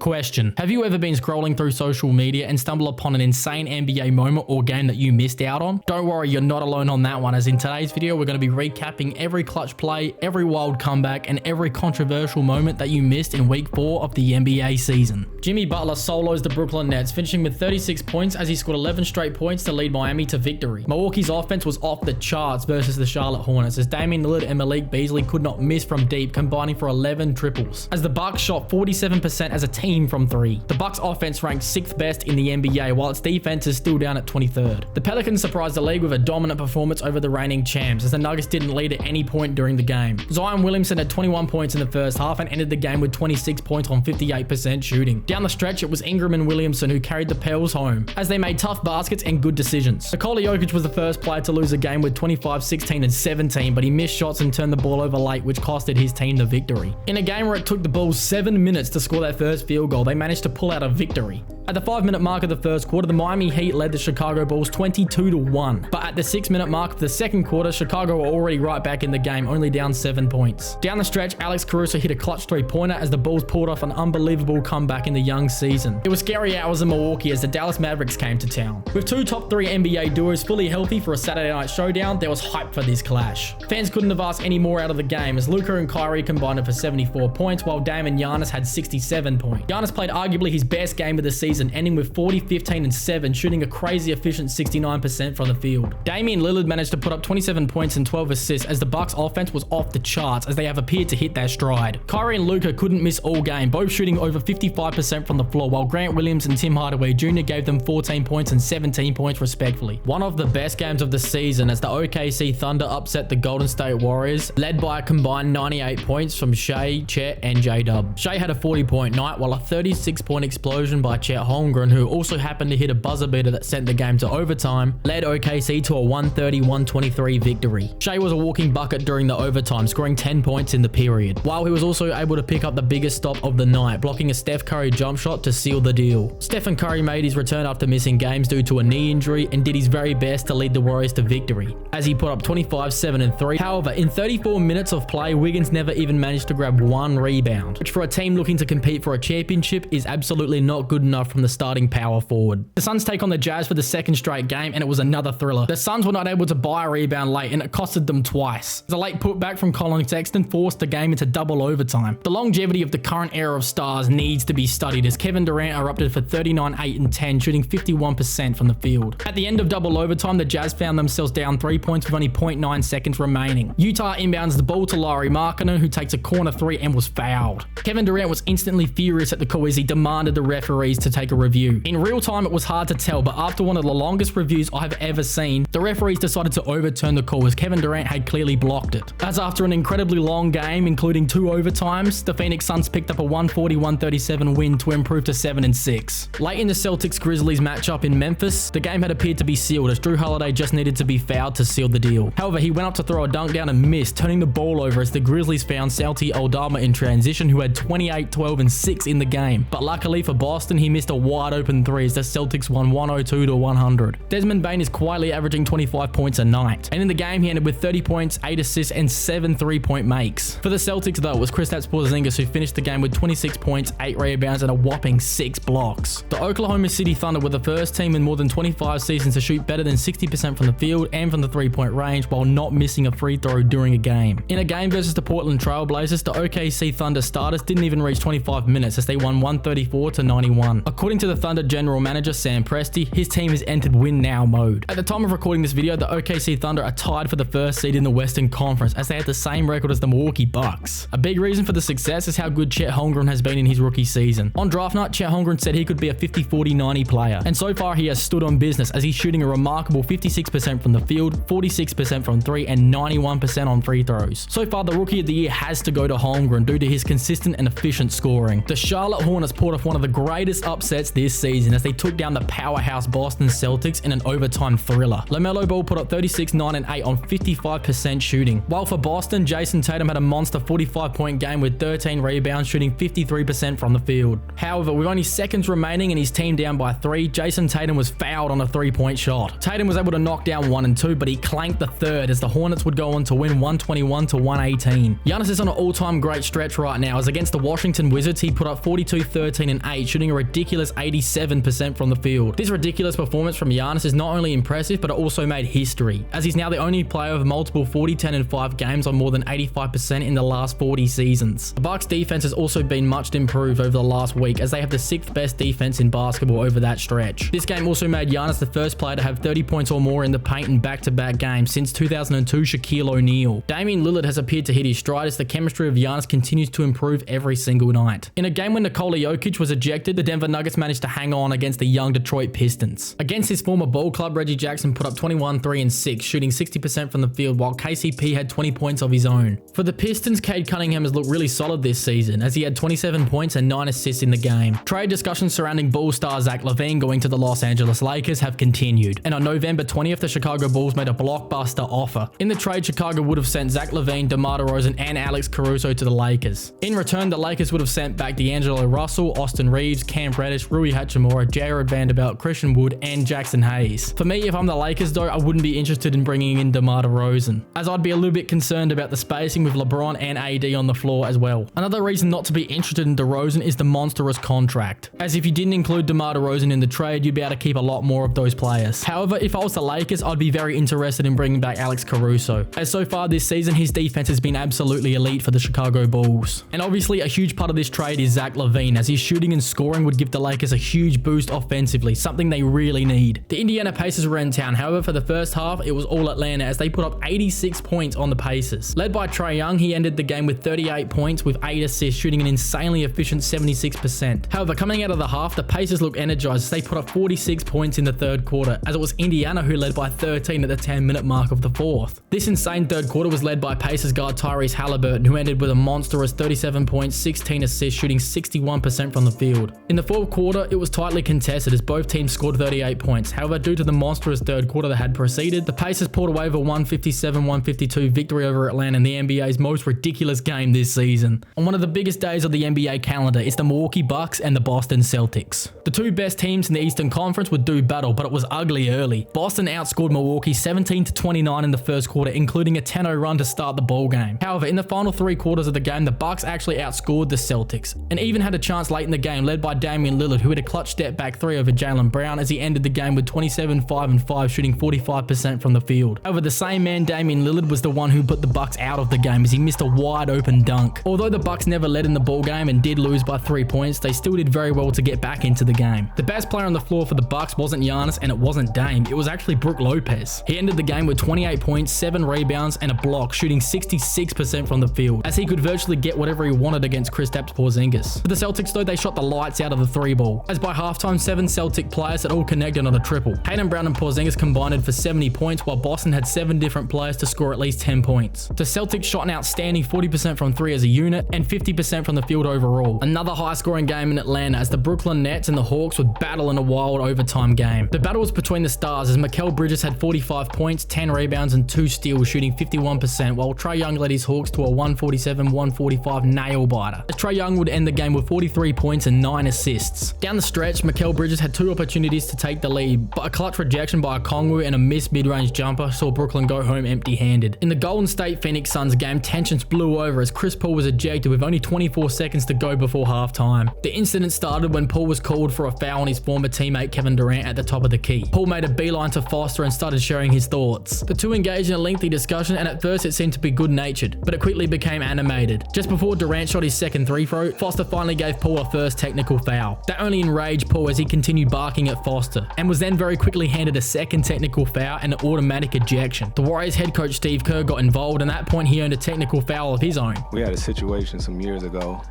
Question: have you ever been scrolling through social media and stumble upon an insane NBA moment or game that you missed out on? Don't worry, you're not alone on that one, as in today's video we're going to be recapping every clutch play, every wild comeback, and every controversial moment that you missed in week 4 of the NBA season. Jimmy Butler solos the Brooklyn Nets, finishing with 36 points as he scored 11 straight points to lead Miami to victory. Milwaukee's offense was off the charts versus the Charlotte Hornets, as Damian Lillard and Malik Beasley could not miss from deep, combining for 11 triples, as the Bucks shot 47% as a team from 3. The Bucks offense ranked 6th best in the NBA, while its defense is still down at 23rd. The Pelicans surprised the league with a dominant performance over the reigning champs, as the Nuggets didn't lead at any point during the game. Zion Williamson had 21 points in the first half and ended the game with 26 points on 58% shooting. Down the stretch, it was Ingram and Williamson who carried the Pels home, as they made tough baskets and good decisions. Nikola Jokic was the first player to lose a game with 25, 16, and 17, but he missed shots and turned the ball over late, which costed his team the victory. In a game where it took the Bulls 7 minutes to score their first field goal, they managed to pull out a victory. At the 5-minute mark of the first quarter, the Miami Heat led the Chicago Bulls 22-1. But at the 6-minute mark of the second quarter, Chicago were already right back in the game, only down 7 points. Down the stretch, Alex Caruso hit a clutch 3-pointer as the Bulls pulled off an unbelievable comeback in the young season. It was scary hours in Milwaukee as the Dallas Mavericks came to town. With 2 top 3 NBA duos fully healthy for a Saturday night showdown, there was hype for this clash. Fans couldn't have asked any more out of the game, as Luka and Kyrie combined for 74 points, while Dame and Giannis had 67 points. Giannis played arguably his best game of the season, ending with 40, 15, and 7, shooting a crazy efficient 69% from the field. Damian Lillard managed to put up 27 points and 12 assists, as the Bucks offense was off the charts, as they have appeared to hit their stride. Kyrie and Luka couldn't miss all game, both shooting over 55% from the floor, while Grant Williams and Tim Hardaway Jr. gave them 14 points and 17 points respectively. One of the best games of the season, as the OKC Thunder upset the Golden State Warriors, led by a combined 98 points from Shai, Chet, and J-Dub. Shai had a 40-point night, while a 36-point explosion by Chet Holmgren, who also happened to hit a buzzer beater that sent the game to overtime, led OKC to a 130-123 victory. Shai was a walking bucket during the overtime, scoring 10 points in the period, while he was also able to pick up the biggest stop of the night, blocking a Steph Curry jump shot to seal the deal. Stephen Curry made his return after missing games due to a knee injury and did his very best to lead the Warriors to victory, as he put up 25, 7, and 3. However, in 34 minutes of play, Wiggins never even managed to grab 1 rebound, which for a team looking to compete for a championship is absolutely not good enough from the starting power forward. The Suns take on the Jazz for the second straight game, and it was another thriller. The Suns were not able to buy a rebound late, and it costed them twice. The late putback from Colin Sexton forced the game into double overtime. The longevity of the current era of stars needs to be studied, as Kevin Durant erupted for 39, 8, and 10, shooting 51% from the field. At the end of double overtime, the Jazz found themselves down 3 points with only 0.9 seconds remaining. Utah inbounds the ball to Lauri Markkanen, who takes a corner 3 and was fouled. Kevin Durant was instantly furious at the call as he demanded the referees to take a review. In real time, it was hard to tell, but after one of the longest reviews I have ever seen, the referees decided to overturn the call as Kevin Durant had clearly blocked it. As after an incredibly long game, including 2 overtimes, the Phoenix Suns picked up a 140-137 win to improve to 7-6. Late in the Celtics-Grizzlies matchup in Memphis, the game had appeared to be sealed, as Drew Holiday just needed to be fouled to seal the deal. However, he went up to throw a dunk down and missed, turning the ball over as the Grizzlies found Santi Aldama in transition, who had 28, 12, and 6 in the game. But luckily for Boston, he missed a wide open 3 as the Celtics won 102-100. Desmond Bane is quietly averaging 25 points a night, and in the game he ended with 30 points, 8 assists, and 7 3-point makes. For the Celtics though, it was Kristaps Porzingis who finished the game with 26 points, 8 rebounds, and a whopping 6 blocks. The Oklahoma City Thunder were the first team in more than 25 seasons to shoot better than 60% from the field and from the 3-point range, while not missing a free throw during a game. In a game versus the Portland Trail Blazers, the OKC Thunder starters didn't even reach 25 minutes as they won 134-91. According to the Thunder general manager Sam Presti, his team has entered win now mode. At the time of recording this video, the OKC Thunder are tied for the first seed in the Western Conference, as they had the same record as the Milwaukee Bucks. A big reason for the success is how good Chet Holmgren has been in his rookie season. On draft night, Chet Holmgren said he could be a 50-40-90 player, and so far he has stood on business as he's shooting a remarkable 56% from the field, 46% from 3, and 91% on free throws. So far, the Rookie of the Year has to go to Holmgren due to his consistent and efficient scoring. The Charlotte Hornets pulled off one of the greatest upsets upsets this season as they took down the powerhouse Boston Celtics in an overtime thriller. LaMelo Ball put up 36, 9, and 8 on 55% shooting. While for Boston, Jason Tatum had a monster 45-point game with 13 rebounds, shooting 53% from the field. However, with only seconds remaining and his team down by 3, Jason Tatum was fouled on a 3-point shot. Tatum was able to knock down 1 and 2, but he clanked the third as the Hornets would go on to win 121-118. Giannis is on an all-time great stretch right now, as against the Washington Wizards, he put up 42, 13, and 8, shooting a ridiculous 87% from the field. This ridiculous performance from Giannis is not only impressive, but it also made history, as he's now the only player with multiple 40, 10, and 5 games on more than 85% in the last 40 seasons. The Bucks defense has also been much improved over the last week, as they have the 6th best defense in basketball over that stretch. This game also made Giannis the first player to have 30 points or more in the paint in back-to-back games since 2002 Shaquille O'Neal. Damian Lillard has appeared to hit his stride as the chemistry of Giannis continues to improve every single night. In a game when Nikola Jokic was ejected, the Denver Nuggets managed to hang on against the young Detroit Pistons. Against his former ball club, Reggie Jackson put up 21, 3, and 6, shooting 60% from the field, while KCP had 20 points of his own. For the Pistons, Cade Cunningham has looked really solid this season, as he had 27 points and 9 assists in the game. Trade discussions surrounding Bull star Zach LaVine going to the Los Angeles Lakers have continued, and on November 20th, the Chicago Bulls made a blockbuster offer. In the trade, Chicago would have sent Zach LaVine, DeMar DeRozan, and Alex Caruso to the Lakers. In return, the Lakers would have sent back D'Angelo Russell, Austin Reeves, Cam Reddish, Rui Hachimura, Jared Vanderbilt, Christian Wood, and Jackson Hayes. For me, if I'm the Lakers though, I wouldn't be interested in bringing in DeMar DeRozan, as I'd be a little bit concerned about the spacing with LeBron and AD on the floor as well. Another reason not to be interested in DeRozan is the monstrous contract, as if you didn't include DeMar DeRozan in the trade, you'd be able to keep a lot more of those players. However, if I was the Lakers, I'd be very interested in bringing back Alex Caruso, as so far this season, his defense has been absolutely elite for the Chicago Bulls. And obviously, a huge part of this trade is Zach LaVine, as his shooting and scoring would give the Lakers a huge boost offensively, something they really need. The Indiana Pacers were in town, however, for the first half, it was all Atlanta as they put up 86 points on the Pacers. Led by Trae Young, he ended the game with 38 points with 8 assists, shooting an insanely efficient 76%. However, coming out of the half, the Pacers looked energized as they put up 46 points in the third quarter, as it was Indiana who led by 13 at the 10-minute mark of the fourth. This insane third quarter was led by Pacers guard Tyrese Halliburton, who ended with a monstrous 37 points, 16 assists, shooting 61% from the field. In the fourth quarter, it was tightly contested as both teams scored 38 points. However, due to the monstrous third quarter that had preceded, the Pacers pulled away with a 157-152 victory over Atlanta in the NBA's most ridiculous game this season. On one of the biggest days of the NBA calendar, it's the Milwaukee Bucks and the Boston Celtics. The two best teams in the Eastern Conference would do battle, but it was ugly early. Boston outscored Milwaukee 17-29 in the first quarter, including a 10-0 run to start the ball game. However, in the final 3 quarters of the game, the Bucks actually outscored the Celtics, and even had a chance late in the game, led by Damian Lillard, who had a clutch step back 3 over Jaylen Brown as he ended the game with 27, 5, and 5, shooting 45% from the field. However, the same man, Damian Lillard, was the one who put the Bucks out of the game as he missed a wide open dunk. Although the Bucks never led in the ball game and did lose by 3 points, they still did very well to get back into the game. The best player on the floor for the Bucks wasn't Giannis and it wasn't Dame, it was actually Brook Lopez. He ended the game with 28 points, 7 rebounds, and a block, shooting 66% from the field, as he could virtually get whatever he wanted against Kristaps Porzingis. For the Celtics though, they shot the lights out of the 3-ball, as by halftime 7 Celtic players had all connected on a triple. Tatum, Brown, and Porzingis combined for 70 points, while Boston had 7 different players to score at least 10 points. The Celtics shot an outstanding 40% from 3 as a unit and 50% from the field overall. Another high-scoring game in Atlanta as the Brooklyn Nets and the Hawks would battle in a wild overtime game. The battle was between the stars as Mikal Bridges had 45 points, 10 rebounds, and 2 steals, shooting 51%, while Trae Young led his Hawks to a 147-145 nail-biter, as Trae Young would end the game with 43 points and 9 assists. Down the stretch, Mikal Bridges had 2 opportunities to take the lead, but a clutch rejection by Okongwu and a missed mid-range jumper saw Brooklyn go home empty-handed. In the Golden State Phoenix Suns game, tensions blew over as Chris Paul was ejected with only 24 seconds to go before halftime. The incident started when Paul was called for a foul on his former teammate Kevin Durant at the top of the key. Paul made a beeline to Foster and started sharing his thoughts. The two engaged in a lengthy discussion, and at first it seemed to be good-natured, but it quickly became animated. Just before Durant shot his second 3-throw, Foster finally gave Paul a first technical foul. That only enraged Paul as he continued barking at Foster, and was then very quickly handed a second technical foul and an automatic ejection. The Warriors head coach Steve Kerr got involved, and at that point he earned a technical foul of his own. We had a situation some years ago,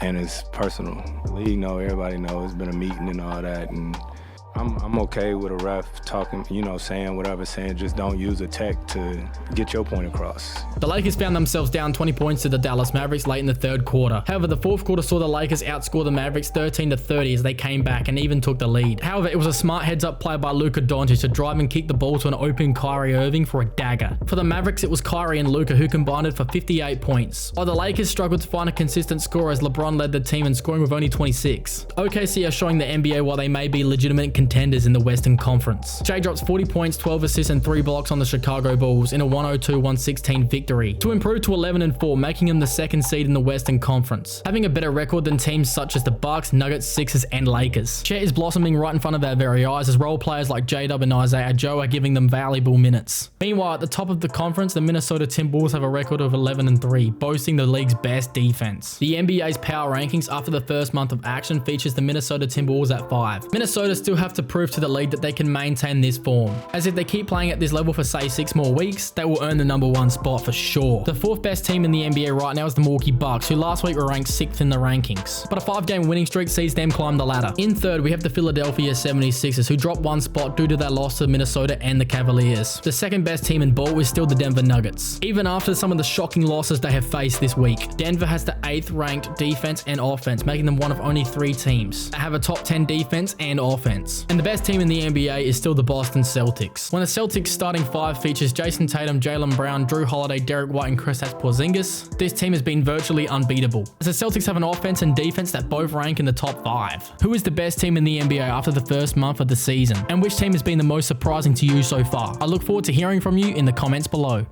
and it's personal. The league everybody knows, it's been a meeting and all that, and I'm okay with a ref talking, saying whatever, saying just don't use a tech to get your point across. The Lakers found themselves down 20 points to the Dallas Mavericks late in the third quarter. However, the fourth quarter saw the Lakers outscore the Mavericks 13-30 as they came back and even took the lead. However, it was a smart heads-up play by Luka Doncic to drive and kick the ball to an open Kyrie Irving for a dagger. For the Mavericks, it was Kyrie and Luka who combined for 58 points, while the Lakers struggled to find a consistent score as LeBron led the team in scoring with only 26. OKC are showing the NBA why they may be legitimate contenders in the Western Conference. Jay drops 40 points, 12 assists, and 3 blocks on the Chicago Bulls in a 102-116 victory to improve to 11-4, making him the second seed in the Western Conference, having a better record than teams such as the Bucks, Nuggets, Sixers, and Lakers. Chet is blossoming right in front of our very eyes as role players like J-Dub and Isaiah Joe are giving them valuable minutes. Meanwhile, at the top of the conference, the Minnesota Timberwolves have a record of 11-3, boasting the league's best defense. The NBA's power rankings after the first month of action features the Minnesota Timberwolves at 5. Minnesota still have to prove to the league that they can maintain this form, as if they keep playing at this level for say 6 more weeks, they will earn the #1 spot for sure. The 4th best team in the NBA right now is the Milwaukee Bucks, who last week were ranked 6th in the rankings, but a 5-game winning streak sees them climb the ladder. In 3rd, we have the Philadelphia 76ers, who dropped 1 spot due to their loss to Minnesota and the Cavaliers. The 2nd best team in ball is still the Denver Nuggets, even after some of the shocking losses they have faced this week. Denver has the 8th ranked defense and offense, making them one of only 3 teams that have a top 10 defense and offense. And the best team in the NBA is still the Boston Celtics. When the Celtics starting 5 features Jason Tatum, Jaylen Brown, Drew Holiday, Derek White, and Kristaps Porzingis, this team has been virtually unbeatable, as the Celtics have an offense and defense that both rank in the top 5. Who is the best team in the NBA after the first month of the season? And which team has been the most surprising to you so far? I look forward to hearing from you in the comments below.